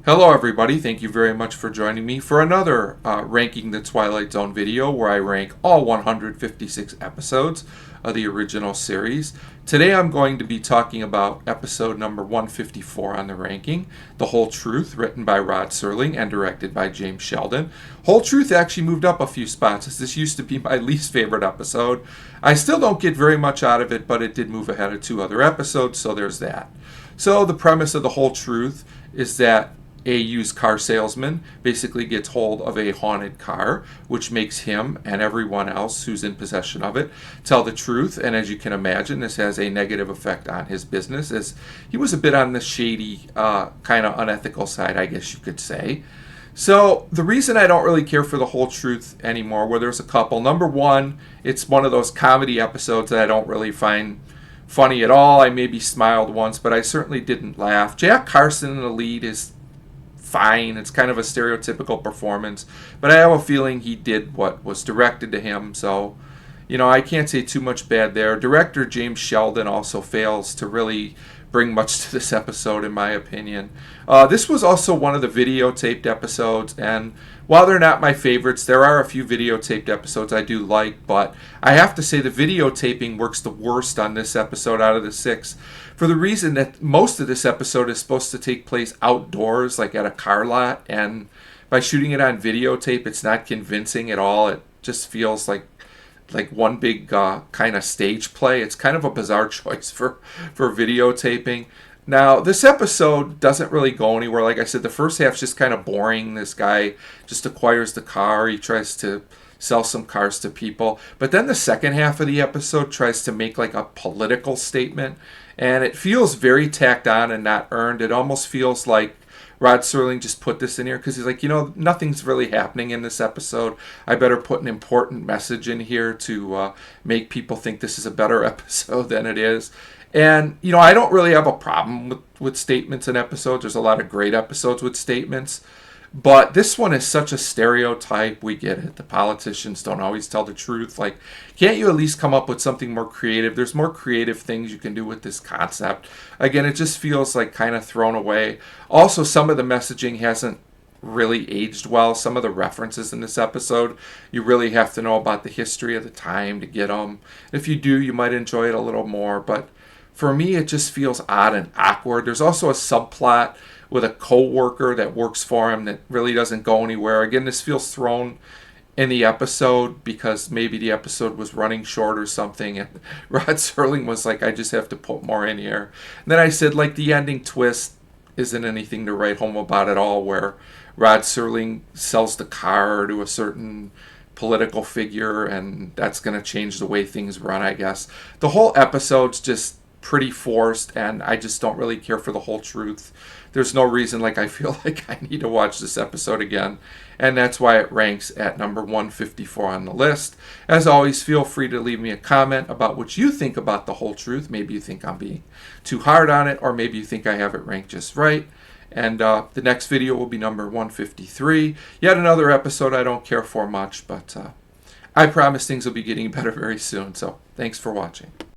Hello everybody, thank you very much for joining me for another Ranking the Twilight Zone video where I rank all 156 episodes of the original series. Today I'm going to be talking about episode number 154 on the ranking, The Whole Truth, written by Rod Serling and directed by James Sheldon. Whole Truth actually moved up a few spots, as this used to be my least favorite episode. I still don't get very much out of it, but it did move ahead of two other episodes, so there's that. So the premise of The Whole Truth is that a used car salesman basically gets hold of a haunted car, which makes him and everyone else who's in possession of it tell the truth. And as you can imagine, this has a negative effect on his business, as he was a bit on the shady, kind of unethical side, I guess you could say. So the reason I don't really care for The Whole Truth anymore, well, there's a couple. Number one, it's one of those comedy episodes that I don't really find funny at all. I maybe smiled once, but I certainly didn't laugh. Jack Carson in the lead is fine. It's kind of a stereotypical performance, but I have a feeling he did what was directed to him, so I can't say too much bad there. Director James Sheldon also fails to really bring much to this episode, in my opinion. This was also one of the videotaped episodes, and while they're not my favorites, there are a few videotaped episodes I do like, but I have to say the videotaping works the worst on this episode out of the six, for the reason that most of this episode is supposed to take place outdoors, like at a car lot, and by shooting it on videotape, it's not convincing at all. It just feels like one big kind of stage play. It's kind of a bizarre choice for videotaping. Now, this episode doesn't really go anywhere. Like I said, the first half's just kind of boring. This guy just acquires the car. He tries to sell some cars to people. But then the second half of the episode tries to make like a political statement. And it feels very tacked on and not earned. It almost feels like Rod Serling just put this in here because he's like, nothing's really happening in this episode. I better put an important message in here to make people think this is a better episode than it is. And, I don't really have a problem with statements in episodes. There's a lot of great episodes with statements. But this one is such a stereotype. We get it. The politicians don't always tell the truth. Like, can't you at least come up with something more creative? There's more creative things you can do with this concept. Again, it just feels like kind of thrown away. Also, some of the messaging hasn't really aged well. Some of the references in this episode, you really have to know about the history of the time to get them. If you do, you might enjoy it a little more. But for me, it just feels odd and awkward. There's also a subplot with a co-worker that works for him that really doesn't go anywhere. Again, this feels thrown in the episode because maybe the episode was running short or something, and Rod Serling was like, I just have to put more in here. And then I said, like, the ending twist isn't anything to write home about at all, where Rod Serling sells the car to a certain political figure, and that's going to change the way things run, I guess. The whole episode's just pretty forced, and I just don't really care for The Whole Truth. There's no reason I feel like I need to watch this episode again, and that's why it ranks at number 154 on the list. As always, feel free to leave me a comment about what you think about The Whole Truth. Maybe you think I'm being too hard on it, or maybe you think I have it ranked just right. And the next video will be number 153. Yet another episode I don't care for much, but I promise things will be getting better very soon. So thanks for watching.